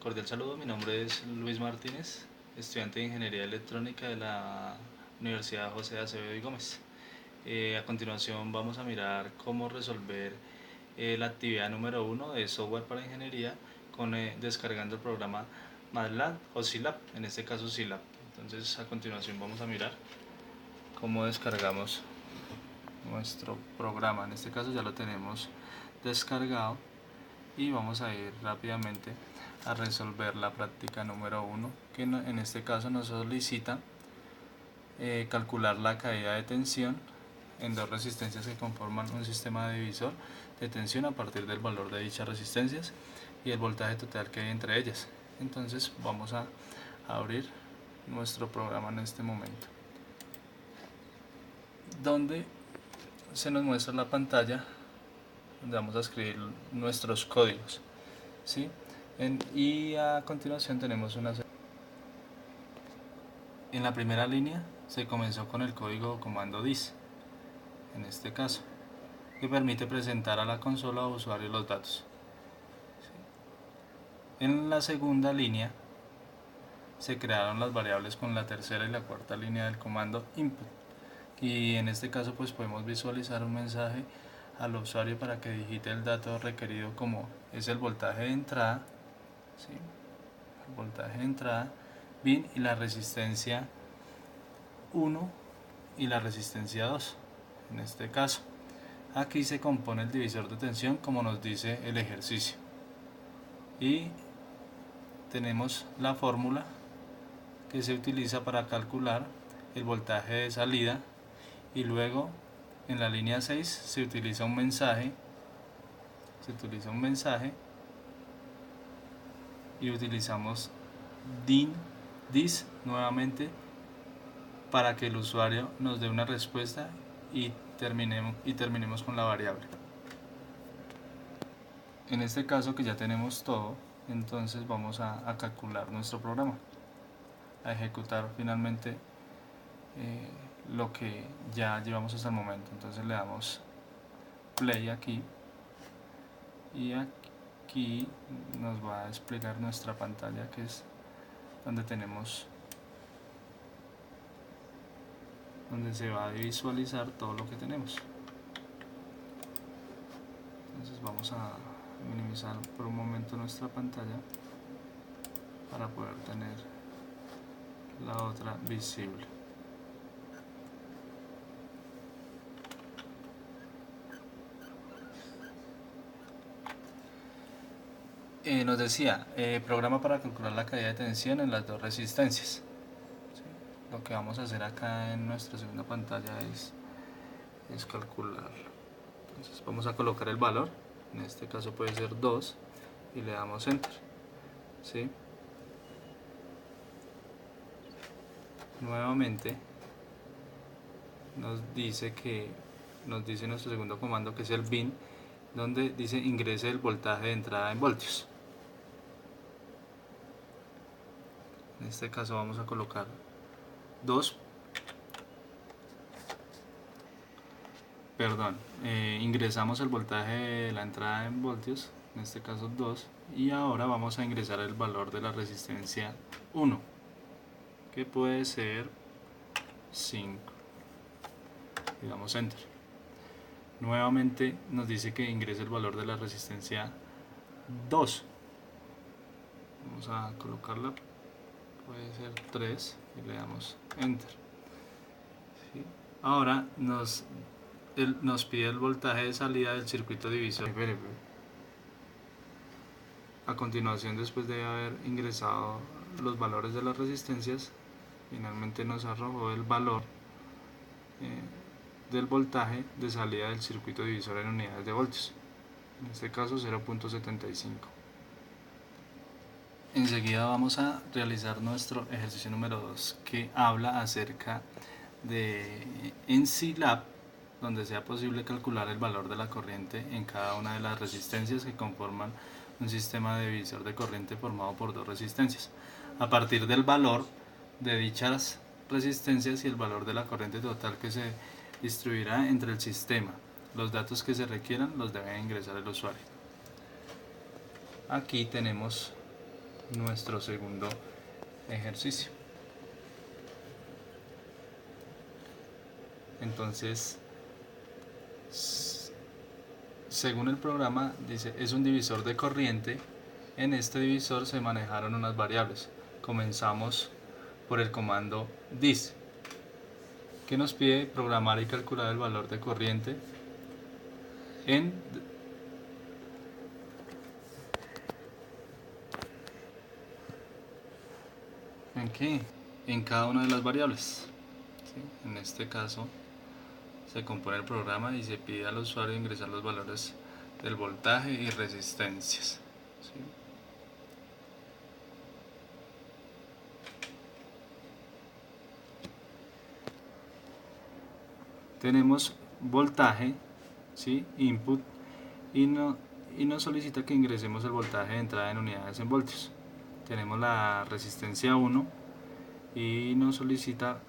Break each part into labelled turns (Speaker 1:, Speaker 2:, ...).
Speaker 1: cordial saludo, mi nombre es Luis Martínez, estudiante de Ingeniería Electrónica de la Universidad José de Acevedo y Gómez. A continuación vamos a mirar cómo resolver la actividad número 1 de software para ingeniería descargando el programa MATLAB o Scilab, en este caso Scilab. Entonces a continuación vamos a mirar cómo descargamos nuestro programa. En este caso ya lo tenemos descargado y vamos a ir rápidamente a resolver la práctica número 1, que en este caso nos solicita calcular la caída de tensión en dos resistencias que conforman un sistema divisor de tensión a partir del valor de dichas resistencias y el voltaje total que hay entre ellas. Entonces vamos a abrir nuestro programa en este momento, donde se nos muestra la pantalla donde vamos a escribir nuestros códigos, ¿sí? Y a continuación tenemos en la primera línea se comenzó con el código comando dis, en este caso, que permite presentar a la consola o usuario los datos. En la segunda línea se crearon las variables con la tercera y la cuarta línea del comando input, y en este caso pues podemos visualizar un mensaje al usuario para que digite el dato requerido, como es el voltaje de entrada, ¿sí? El voltaje de entrada, bin, y la resistencia 1 y la resistencia 2. En este caso aquí se compone el divisor de tensión como nos dice el ejercicio, y tenemos la fórmula que se utiliza para calcular el voltaje de salida, y luego en la línea 6 se utiliza un mensaje y utilizamos dis nuevamente para que el usuario nos dé una respuesta y terminemos con la variable. En este caso, que ya tenemos todo, entonces vamos a calcular nuestro programa, a ejecutar finalmente lo que ya llevamos hasta el momento. Entonces le damos play aquí, y aquí nos va a desplegar nuestra pantalla, que es donde se va a visualizar todo lo que tenemos. Entonces vamos a minimizar por un momento nuestra pantalla para poder tener la otra visible. Nos decía, programa para calcular la caída de tensión en las dos resistencias. ¿Sí? Lo que vamos a hacer acá en nuestra segunda pantalla es calcularlo. Entonces vamos a colocar el valor, en este caso puede ser 2, y le damos enter, ¿sí? Nuevamente nos dice nuestro segundo comando, que es el bin, donde dice ingrese el voltaje de entrada en voltios. En este caso vamos a colocar 2, ingresamos el voltaje de la entrada en voltios, en este caso 2, y ahora vamos a ingresar el valor de la resistencia 1, que puede ser 5, y damos enter. Nuevamente nos dice que ingrese el valor de la resistencia 2, vamos a colocarla, puede ser 3, y le damos enter. ¿Sí? Ahora nos pide el voltaje de salida del circuito divisor. A continuación, después de haber ingresado los valores de las resistencias, finalmente nos arrojó el valor del voltaje de salida del circuito divisor en unidades de voltios, en este caso 0.75. Enseguida vamos a realizar nuestro ejercicio número 2, que habla acerca de en Scilab, donde sea posible calcular el valor de la corriente en cada una de las resistencias que conforman un sistema de divisor de corriente formado por dos resistencias, a partir del valor de dichas resistencias y el valor de la corriente total que se distribuirá entre el sistema. Los datos que se requieran los debe ingresar el usuario. Aquí tenemos nuestro segundo ejercicio. Entonces, según el programa, dice, es un divisor de corriente. En este divisor se manejaron unas variables. Comenzamos por el comando dis, que nos pide programar y calcular el valor de corriente ¿en qué? En cada una de las variables. ¿Sí? En este caso se compone el programa y se pide al usuario ingresar los valores del voltaje y resistencias. ¿Sí? Tenemos voltaje, ¿sí? Input, y nos solicita que ingresemos el voltaje de entrada en unidades en voltios. Tenemos la resistencia 1 y nos solicita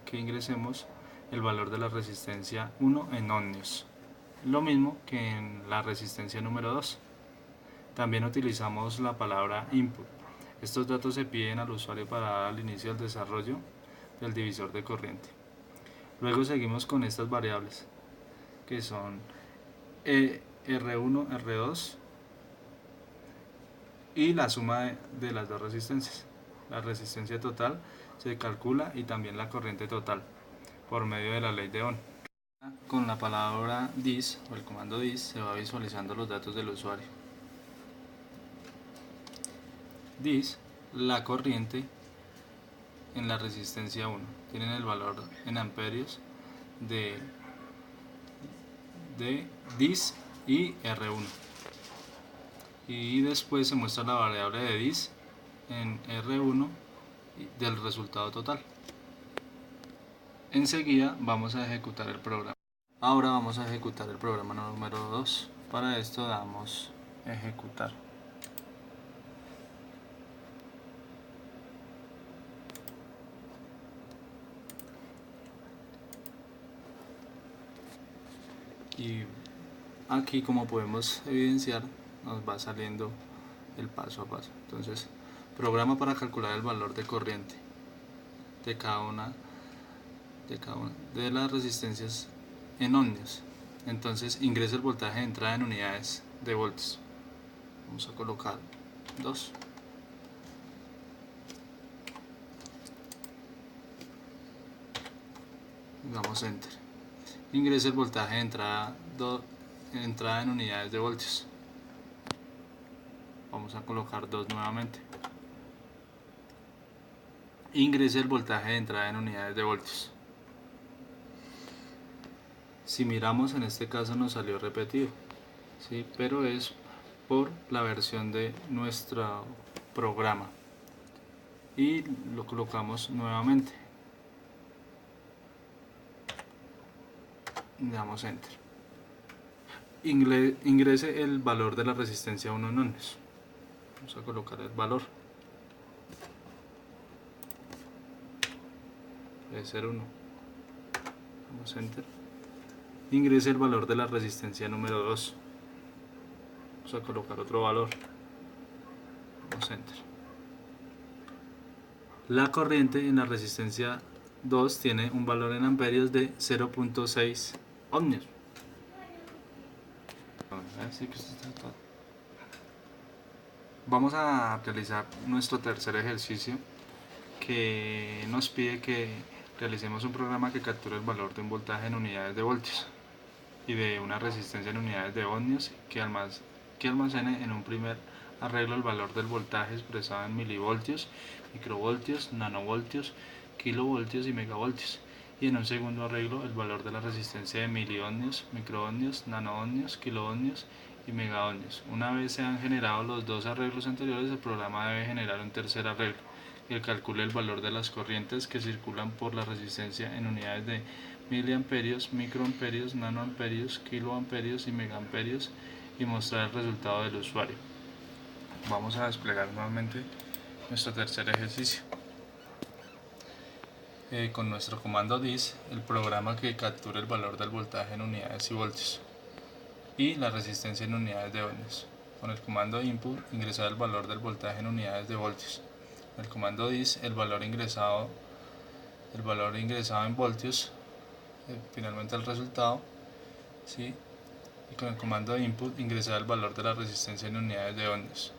Speaker 1: que ingresemos el valor de la resistencia 1 en ohmios, lo mismo que en la resistencia número 2. También utilizamos la palabra input. Estos datos se piden al usuario para dar al inicio del desarrollo del divisor de corriente. Luego seguimos con estas variables, que son R1, R2 y la suma de las dos resistencias. La resistencia total se calcula y también la corriente total por medio de la ley de Ohm. Con la palabra dis o el comando dis se va visualizando los datos del usuario. Dis, la corriente en la resistencia 1. Tienen el valor en amperios de dis y R1. Y después se muestra la variable de dis en R1 del resultado total. Enseguida vamos a ejecutar el programa. Ahora vamos a ejecutar el programa número 2. Para esto damos ejecutar. Y aquí, como podemos evidenciar, nos va saliendo el paso a paso. Entonces, programa para calcular el valor de corriente de cada una de las resistencias en ohmios. Entonces, ingresa el voltaje de entrada en unidades de voltios. Vamos a colocar 2. Damos enter. Ingresa el voltaje de entrada en unidades de voltios. Vamos a colocar 2 nuevamente. Ingrese el voltaje de entrada en unidades de voltios. Si miramos, en este caso nos salió repetido, ¿sí? Pero es por la versión de nuestro programa. Y lo colocamos nuevamente. Damos enter. Ingrese el valor de la resistencia 1 en ohmios. Vamos a colocar el valor. Debe ser 1. Damos enter. Ingrese el valor de la resistencia número 2. Vamos a colocar otro valor. Damos enter. La corriente en la resistencia 2 tiene un valor en amperios de 0.6 ohmios. Vamos a realizar nuestro tercer ejercicio, que nos pide que realicemos un programa que capture el valor de un voltaje en unidades de voltios y de una resistencia en unidades de ohmios, que almacene en un primer arreglo el valor del voltaje expresado en milivoltios, microvoltios, nanovoltios, kilovoltios y megavoltios, y en un segundo arreglo el valor de la resistencia de miliohmios, microohmios, nanohmios, kiloohmios y megaohmios. Una vez se han generado los dos arreglos anteriores, el programa debe generar un tercer arreglo que calcule el valor de las corrientes que circulan por la resistencia en unidades de miliamperios, microamperios, nanoamperios, kiloamperios y megaamperios, y mostrar el resultado del usuario. Vamos a desplegar nuevamente nuestro tercer ejercicio. Con nuestro comando dis, el programa que captura el valor del voltaje en unidades y voltios y la resistencia en unidades de ohmios. Con el comando input ingresar el valor del voltaje en unidades de voltios. Con el comando dis el valor ingresado en voltios, finalmente el resultado, ¿sí? Y con el comando input ingresar el valor de la resistencia en unidades de ohmios.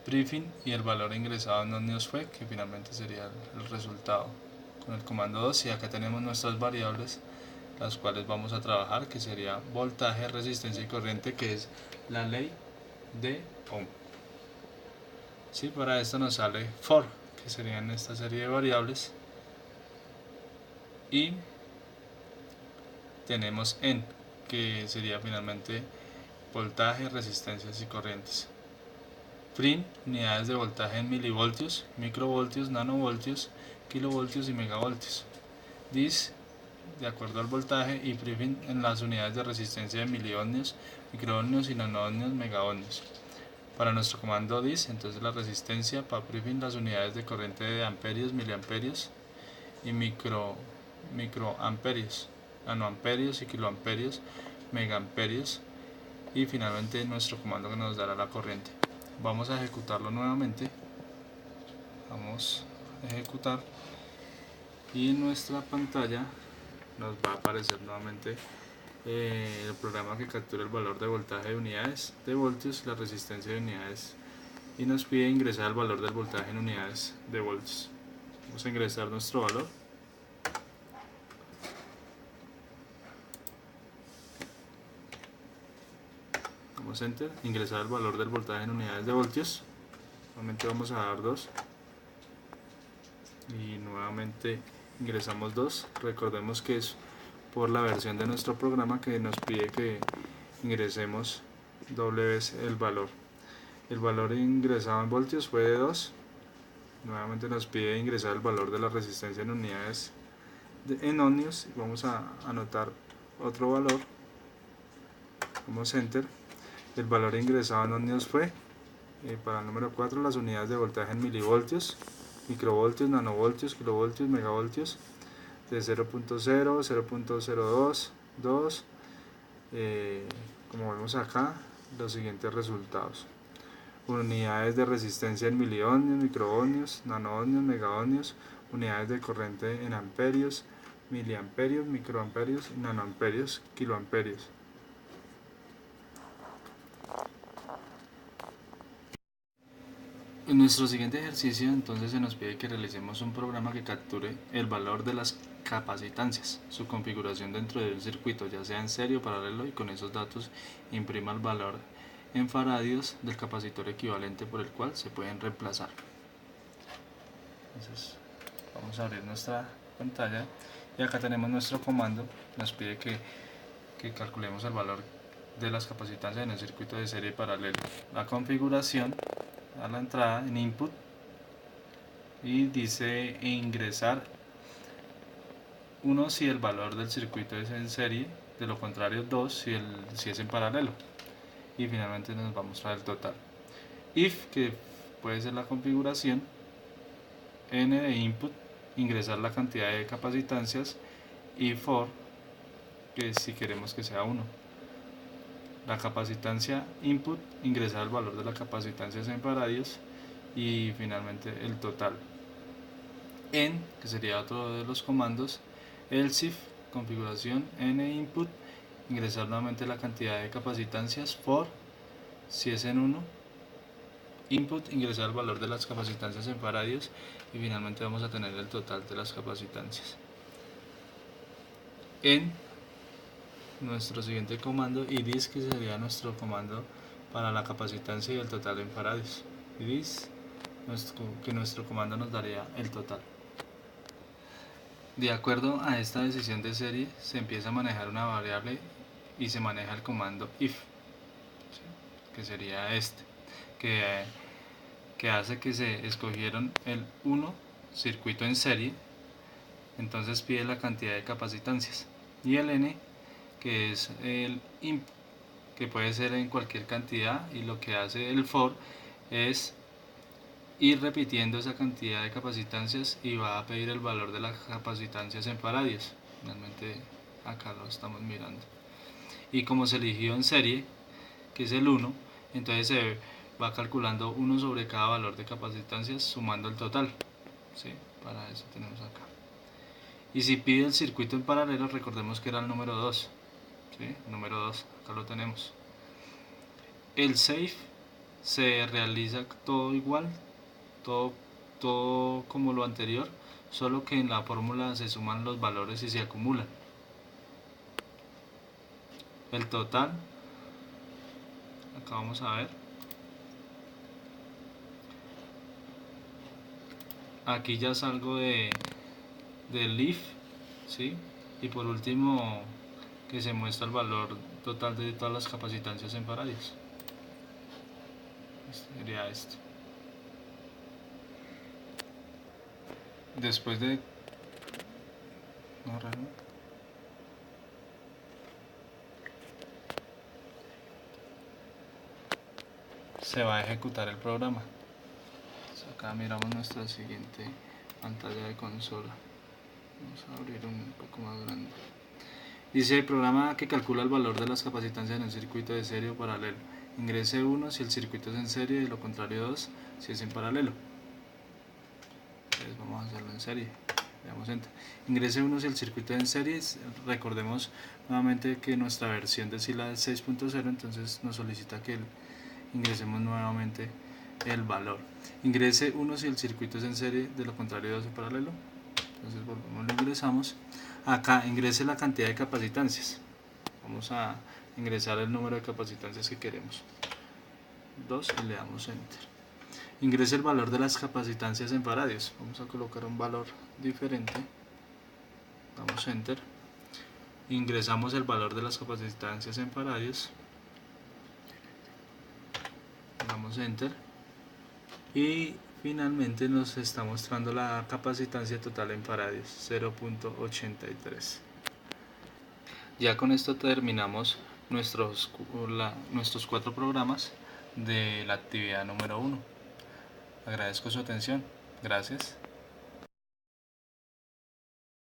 Speaker 1: Briefing y el valor ingresado en ohmios fue, que finalmente sería el resultado. Con el comando 2, y acá tenemos nuestras variables, las cuales vamos a trabajar, que sería voltaje, resistencia y corriente, que es la ley de Ohm. Sí, para esto nos sale for, que serían esta serie de variables, y tenemos en, que sería finalmente voltaje, resistencias y corrientes. Print, unidades de voltaje en milivoltios, microvoltios, nanovoltios, kilovoltios y megavoltios. Dis, de acuerdo al voltaje, y prefin en las unidades de resistencia de miliohmios, microohmios y nanohmios, megaohmios. Para nuestro comando dis, entonces la resistencia, para prefin las unidades de corriente de amperios, miliamperios y microamperios, nanoamperios y kiloamperios, megaamperios, y finalmente nuestro comando que nos dará la corriente. Vamos a ejecutarlo nuevamente. Vamos a ejecutar y en nuestra pantalla nos va a aparecer nuevamente el programa que captura el valor de voltaje de unidades de voltios, la resistencia de unidades, y nos pide ingresar el valor del voltaje en unidades de voltios. Vamos a ingresar nuestro valor. Damos enter, ingresar el valor del voltaje en unidades de voltios. Nuevamente vamos a dar 2 y nuevamente ingresamos 2. Recordemos que es por la versión de nuestro programa que nos pide que ingresemos doble vez el valor. El valor ingresado en voltios fue de 2. Nuevamente nos pide ingresar el valor de la resistencia en unidades en ohmios. Vamos a anotar otro valor. Damos enter. El valor ingresado en ohmios fue, para el número 4, las unidades de voltaje en milivoltios, microvoltios, nanovoltios, kilovoltios, megavoltios, de 0.0, 0.02, 2, como vemos acá, los siguientes resultados. Unidades de resistencia en miliohmios, microohmios, nanohmios, megaohmios, unidades de corriente en amperios, miliamperios, microamperios, nanoamperios, kiloamperios. En nuestro siguiente ejercicio entonces se nos pide que realicemos un programa que capture el valor de las capacitancias, su configuración dentro de un circuito, ya sea en serie o paralelo, y con esos datos imprima el valor en faradios del capacitor equivalente por el cual se pueden reemplazar. Entonces vamos a abrir nuestra pantalla y acá tenemos nuestro comando. Nos pide que calculemos el valor de las capacitancias en el circuito de serie paralelo. La configuración a la entrada en input y dice ingresar 1 si el valor del circuito es en serie, de lo contrario 2 si es en paralelo, y finalmente nos va a mostrar el total. If, que puede ser la configuración, n de input, ingresar la cantidad de capacitancias, y for, que si queremos que sea 1. La capacitancia input, ingresar el valor de la capacitancia en faradios, y finalmente el total. En, que sería otro de los comandos, else if, configuración n input, ingresar nuevamente la cantidad de capacitancias, for, si es en 1, input, ingresar el valor de las capacitancias en faradios, y finalmente vamos a tener el total de las capacitancias. En nuestro siguiente comando, y dis, que sería nuestro comando para la capacitancia y el total en faradios, y dis, que nuestro comando nos daría el total. De acuerdo a esta decisión de serie, se empieza a manejar una variable y se maneja el comando if, ¿sí? Que sería este, que hace que se escogieron el 1 circuito en serie, entonces pide la cantidad de capacitancias, y el n, que es el input, que puede ser en cualquier cantidad, y lo que hace el for es ir repitiendo esa cantidad de capacitancias y va a pedir el valor de las capacitancias en faradios. Finalmente acá lo estamos mirando, y como se eligió en serie, que es el 1, Entonces se va calculando 1 sobre cada valor de capacitancias sumando el total, ¿sí? Para eso tenemos acá. Y si pide el circuito en paralelo, recordemos que era el número 2, ¿sí? Número 2, acá lo tenemos. El safe se realiza todo igual, todo como lo anterior, solo que en la fórmula se suman los valores y se acumulan. El total, acá vamos a ver, aquí ya salgo del if, ¿sí? Y por último que se muestra el valor total de todas las capacitancias en faradios. Este sería esto. Después de... No, se va a ejecutar el programa. Entonces acá miramos nuestra siguiente pantalla de consola. Vamos a abrir un poco más grande. Dice el programa que calcula el valor de las capacitancias en un circuito de serie o paralelo. Ingrese 1 si el circuito es en serie y lo contrario 2 si es en paralelo. Entonces vamos a hacerlo en serie. Le damos enter. Ingrese 1 si el circuito es en serie. Recordemos nuevamente que nuestra versión de SILA es 6.0, entonces nos solicita que ingresemos nuevamente el valor. Ingrese 1 si el circuito es en serie, de lo contrario 2 en paralelo. Entonces volvemos, lo ingresamos. Acá ingrese la cantidad de capacitancias. Vamos a ingresar el número de capacitancias que queremos. 2 y le damos enter. Ingrese el valor de las capacitancias en faradios. Vamos a colocar un valor diferente. Damos enter. Ingresamos el valor de las capacitancias en faradios. Damos enter. Y finalmente nos está mostrando la capacitancia total en faradios, 0.83. Ya con esto terminamos nuestros 4 programas de la actividad número 1. Agradezco su atención. Gracias.